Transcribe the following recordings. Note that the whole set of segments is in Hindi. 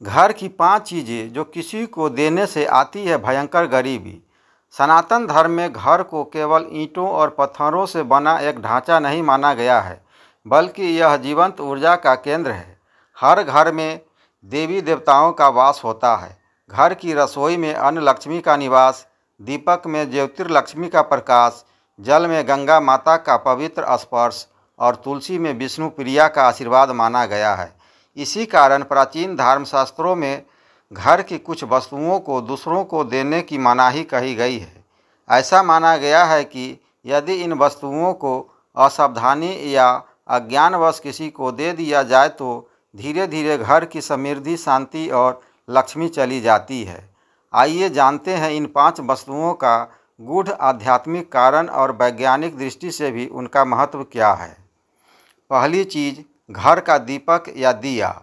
घर की 5 चीज़ें जो किसी को देने से आती है भयंकर गरीबी। सनातन धर्म में घर को केवल ईंटों और पत्थरों से बना एक ढांचा नहीं माना गया है, बल्कि यह जीवंत ऊर्जा का केंद्र है। हर घर में देवी देवताओं का वास होता है। घर की रसोई में अन्न लक्ष्मी का निवास, दीपक में ज्योतिर्लक्ष्मी का प्रकाश, जल में गंगा माता का पवित्र स्पर्श और तुलसी में विष्णु प्रिया का आशीर्वाद माना गया है। इसी कारण प्राचीन धर्मशास्त्रों में घर की कुछ वस्तुओं को दूसरों को देने की मनाही कही गई है। ऐसा माना गया है कि यदि इन वस्तुओं को असावधानी या अज्ञानवश किसी को दे दिया जाए तो धीरे धीरे घर की समृद्धि, शांति और लक्ष्मी चली जाती है। आइए जानते हैं इन 5 वस्तुओं का गूढ़ आध्यात्मिक कारण और वैज्ञानिक दृष्टि से भी उनका महत्व क्या है। पहली चीज़, घर का दीपक या दिया।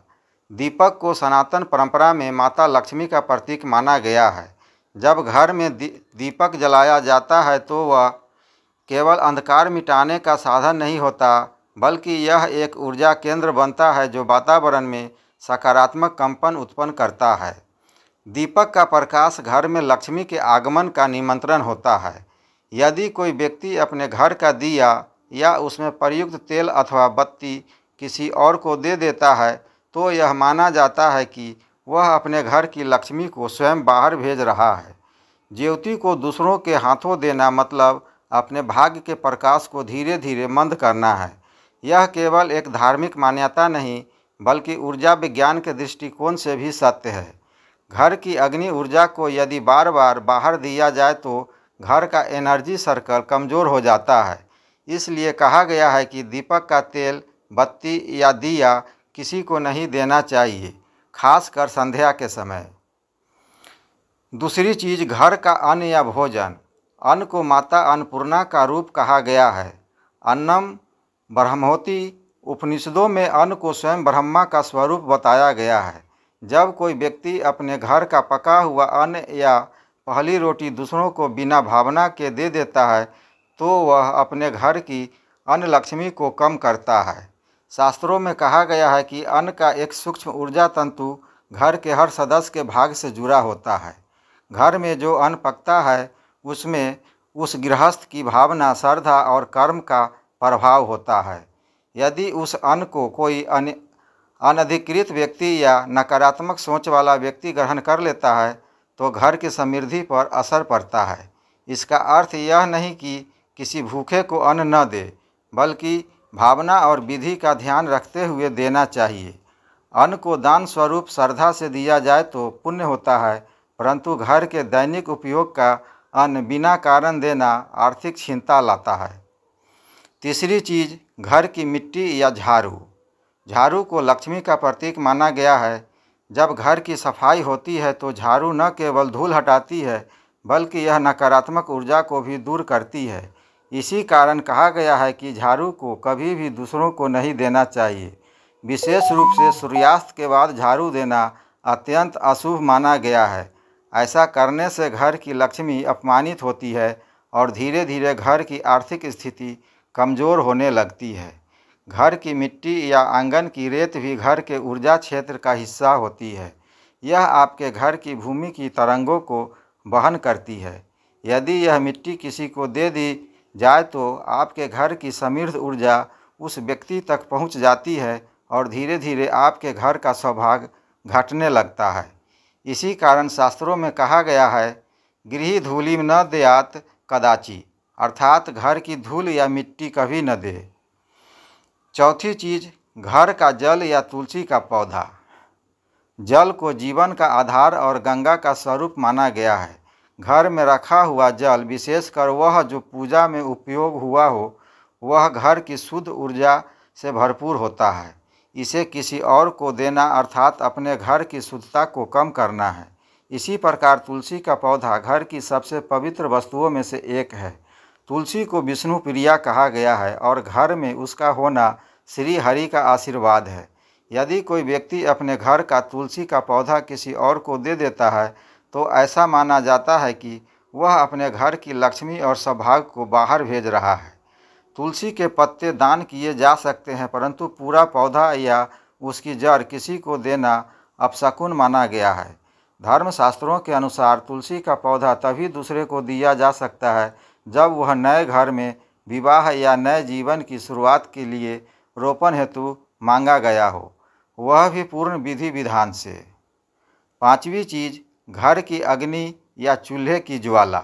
दीपक को सनातन परंपरा में माता लक्ष्मी का प्रतीक माना गया है। जब घर में दीपक जलाया जाता है तो वह केवल अंधकार मिटाने का साधन नहीं होता, बल्कि यह एक ऊर्जा केंद्र बनता है जो वातावरण में सकारात्मक कंपन उत्पन्न करता है। दीपक का प्रकाश घर में लक्ष्मी के आगमन का निमंत्रण होता है। यदि कोई व्यक्ति अपने घर का दिया या उसमें प्रयुक्त तेल अथवा बत्ती किसी और को दे देता है तो यह माना जाता है कि वह अपने घर की लक्ष्मी को स्वयं बाहर भेज रहा है। ज्योति को दूसरों के हाथों देना मतलब अपने भाग्य के प्रकाश को धीरे धीरे मंद करना है। यह केवल एक धार्मिक मान्यता नहीं, बल्कि ऊर्जा विज्ञान के दृष्टिकोण से भी सत्य है। घर की अग्नि ऊर्जा को यदि बार बार बाहर दिया जाए तो घर का एनर्जी सर्कल कमज़ोर हो जाता है। इसलिए कहा गया है कि दीपक का तेल, बत्ती या दिया किसी को नहीं देना चाहिए, खासकर संध्या के समय। दूसरी चीज़, घर का अन्न या भोजन। अन्न को माता अन्नपूर्णा का रूप कहा गया है। अन्नम ब्रह्मोति उपनिषदों में अन्न को स्वयं ब्रह्मा का स्वरूप बताया गया है। जब कोई व्यक्ति अपने घर का पका हुआ अन्न या पहली रोटी दूसरों को बिना भावना के दे देता है तो वह अपने घर की अन्न लक्ष्मी को कम करता है। शास्त्रों में कहा गया है कि अन्न का एक सूक्ष्म ऊर्जा तंतु घर के हर सदस्य के भाग से जुड़ा होता है। घर में जो अन्न पकता है उसमें उस गृहस्थ की भावना, श्रद्धा और कर्म का प्रभाव होता है। यदि उस अन्न को कोई अनधिकृत व्यक्ति या नकारात्मक सोच वाला व्यक्ति ग्रहण कर लेता है तो घर की समृद्धि पर असर पड़ता है। इसका अर्थ यह नहीं कि किसी भूखे को अन्न न दे, बल्कि भावना और विधि का ध्यान रखते हुए देना चाहिए। अन्न को दान स्वरूप श्रद्धा से दिया जाए तो पुण्य होता है, परंतु घर के दैनिक उपयोग का अन्न बिना कारण देना आर्थिक चिंता लाता है। तीसरी चीज़, घर की मिट्टी या झाड़ू। झाड़ू को लक्ष्मी का प्रतीक माना गया है। जब घर की सफाई होती है तो झाड़ू न केवल धूल हटाती है, बल्कि यह नकारात्मक ऊर्जा को भी दूर करती है। इसी कारण कहा गया है कि झाड़ू को कभी भी दूसरों को नहीं देना चाहिए। विशेष रूप से सूर्यास्त के बाद झाड़ू देना अत्यंत अशुभ माना गया है। ऐसा करने से घर की लक्ष्मी अपमानित होती है और धीरे धीरे घर की आर्थिक स्थिति कमज़ोर होने लगती है। घर की मिट्टी या आंगन की रेत भी घर के ऊर्जा क्षेत्र का हिस्सा होती है। यह आपके घर की भूमि की तरंगों को वहन करती है। यदि यह मिट्टी किसी को दे दी जाए तो आपके घर की समृद्ध ऊर्जा उस व्यक्ति तक पहुंच जाती है और धीरे धीरे आपके घर का सौभाग्य घटने लगता है। इसी कारण शास्त्रों में कहा गया है, गृही धूलिम न देयात कदाचि, अर्थात घर की धूल या मिट्टी कभी न दे। चौथी चीज़, घर का जल या तुलसी का पौधा। जल को जीवन का आधार और गंगा का स्वरूप माना गया है। घर में रखा हुआ जल, विशेषकर वह जो पूजा में उपयोग हुआ हो, वह घर की शुद्ध ऊर्जा से भरपूर होता है। इसे किसी और को देना अर्थात अपने घर की शुद्धता को कम करना है। इसी प्रकार तुलसी का पौधा घर की सबसे पवित्र वस्तुओं में से एक है। तुलसी को विष्णु प्रिया कहा गया है और घर में उसका होना श्री हरि का आशीर्वाद है। यदि कोई व्यक्ति अपने घर का तुलसी का पौधा किसी और को दे देता है तो ऐसा माना जाता है कि वह अपने घर की लक्ष्मी और सौभाग्य को बाहर भेज रहा है। तुलसी के पत्ते दान किए जा सकते हैं, परंतु पूरा पौधा या उसकी जड़ किसी को देना अपशकुन माना गया है। धर्मशास्त्रों के अनुसार तुलसी का पौधा तभी दूसरे को दिया जा सकता है जब वह नए घर में विवाह या नए जीवन की शुरुआत के लिए रोपण हेतु मांगा गया हो, वह भी पूर्ण विधि विधान से। पांचवी चीज, घर की अग्नि या चूल्हे की ज्वाला।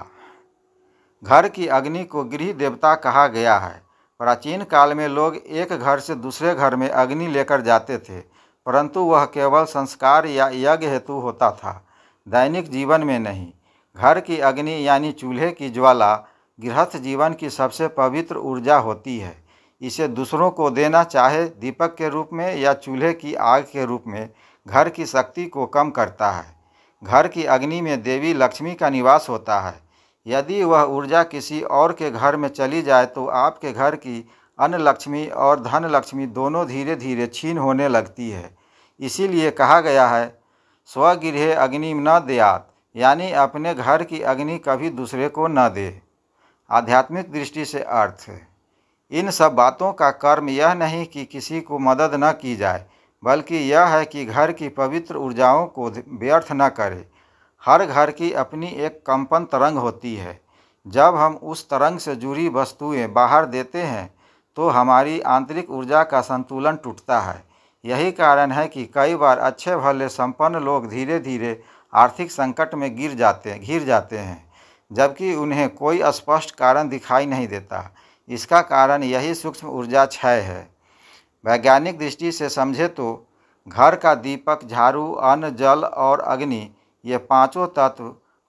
घर की अग्नि को गृह देवता कहा गया है। प्राचीन काल में लोग एक घर से दूसरे घर में अग्नि लेकर जाते थे, परंतु वह केवल संस्कार या यज्ञ हेतु होता था, दैनिक जीवन में नहीं। घर की अग्नि यानी चूल्हे की ज्वाला गृहस्थ जीवन की सबसे पवित्र ऊर्जा होती है। इसे दूसरों को देना, चाहे दीपक के रूप में या चूल्हे की आग के रूप में, घर की शक्ति को कम करता है। घर की अग्नि में देवी लक्ष्मी का निवास होता है। यदि वह ऊर्जा किसी और के घर में चली जाए तो आपके घर की अन्न लक्ष्मी और धन लक्ष्मी दोनों धीरे धीरे क्षीण होने लगती है। इसीलिए कहा गया है, स्वगृहे अग्नि न देयात, यानी अपने घर की अग्नि कभी दूसरे को न दे। आध्यात्मिक दृष्टि से अर्थ, इन सब बातों का कर्म यह नहीं कि किसी को मदद न की जाए, बल्कि यह है कि घर की पवित्र ऊर्जाओं को व्यर्थ न करे। हर घर की अपनी एक कंपन तरंग होती है। जब हम उस तरंग से जुड़ी वस्तुएं बाहर देते हैं तो हमारी आंतरिक ऊर्जा का संतुलन टूटता है। यही कारण है कि कई बार अच्छे भले संपन्न लोग धीरे धीरे आर्थिक संकट में घिर जाते हैं, जबकि उन्हें कोई स्पष्ट कारण दिखाई नहीं देता। इसका कारण यही सूक्ष्म ऊर्जा क्षय है। वैज्ञानिक दृष्टि से समझे तो घर का दीपक, झाड़ू, अन्न, जल और अग्नि, ये पांचों तत्व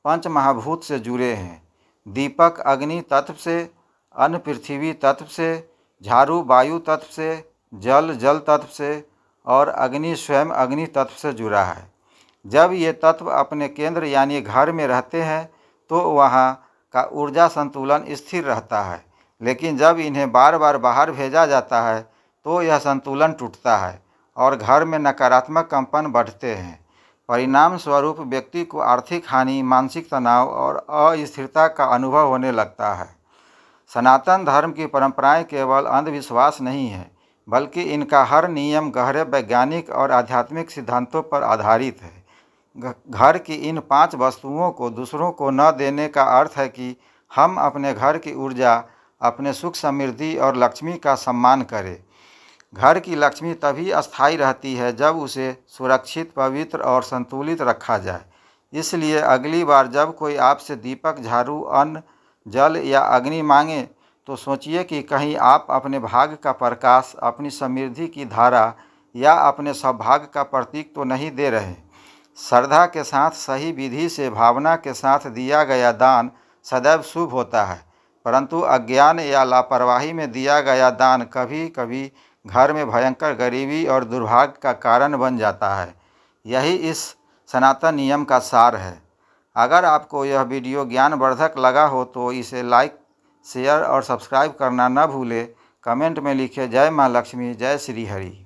पंच महाभूत से जुड़े हैं। दीपक अग्नि तत्व से, अन्न पृथ्वी तत्व से, झाड़ू वायु तत्व से, जल जल तत्व से और अग्नि स्वयं अग्नि तत्व से जुड़ा है। जब ये तत्व अपने केंद्र यानी घर में रहते हैं तो वहाँ का ऊर्जा संतुलन स्थिर रहता है, लेकिन जब इन्हें बार बार बाहर भेजा जाता है तो यह संतुलन टूटता है और घर में नकारात्मक कंपन बढ़ते हैं। परिणाम स्वरूप व्यक्ति को आर्थिक हानि, मानसिक तनाव और अस्थिरता का अनुभव होने लगता है। सनातन धर्म की परंपराएं केवल अंधविश्वास नहीं है, बल्कि इनका हर नियम गहरे वैज्ञानिक और आध्यात्मिक सिद्धांतों पर आधारित है। घर की इन 5 वस्तुओं को दूसरों को न देने का अर्थ है कि हम अपने घर की ऊर्जा, अपने सुख, समृद्धि और लक्ष्मी का सम्मान करें। घर की लक्ष्मी तभी अस्थायी रहती है जब उसे सुरक्षित, पवित्र और संतुलित रखा जाए। इसलिए अगली बार जब कोई आपसे दीपक, झाड़ू, अन्न, जल या अग्नि मांगे तो सोचिए कि कहीं आप अपने भाग्य का प्रकाश, अपनी समृद्धि की धारा या अपने सौभाग्य का प्रतीक तो नहीं दे रहे। श्रद्धा के साथ, सही विधि से, भावना के साथ दिया गया दान सदैव शुभ होता है, परंतु अज्ञान या लापरवाही में दिया गया दान कभी कभी घर में भयंकर गरीबी और दुर्भाग्य का कारण बन जाता है। यही इस सनातन नियम का सार है। अगर आपको यह वीडियो ज्ञानवर्धक लगा हो तो इसे लाइक, शेयर और सब्सक्राइब करना न भूलें। कमेंट में लिखें जय माँ लक्ष्मी, जय श्री हरि।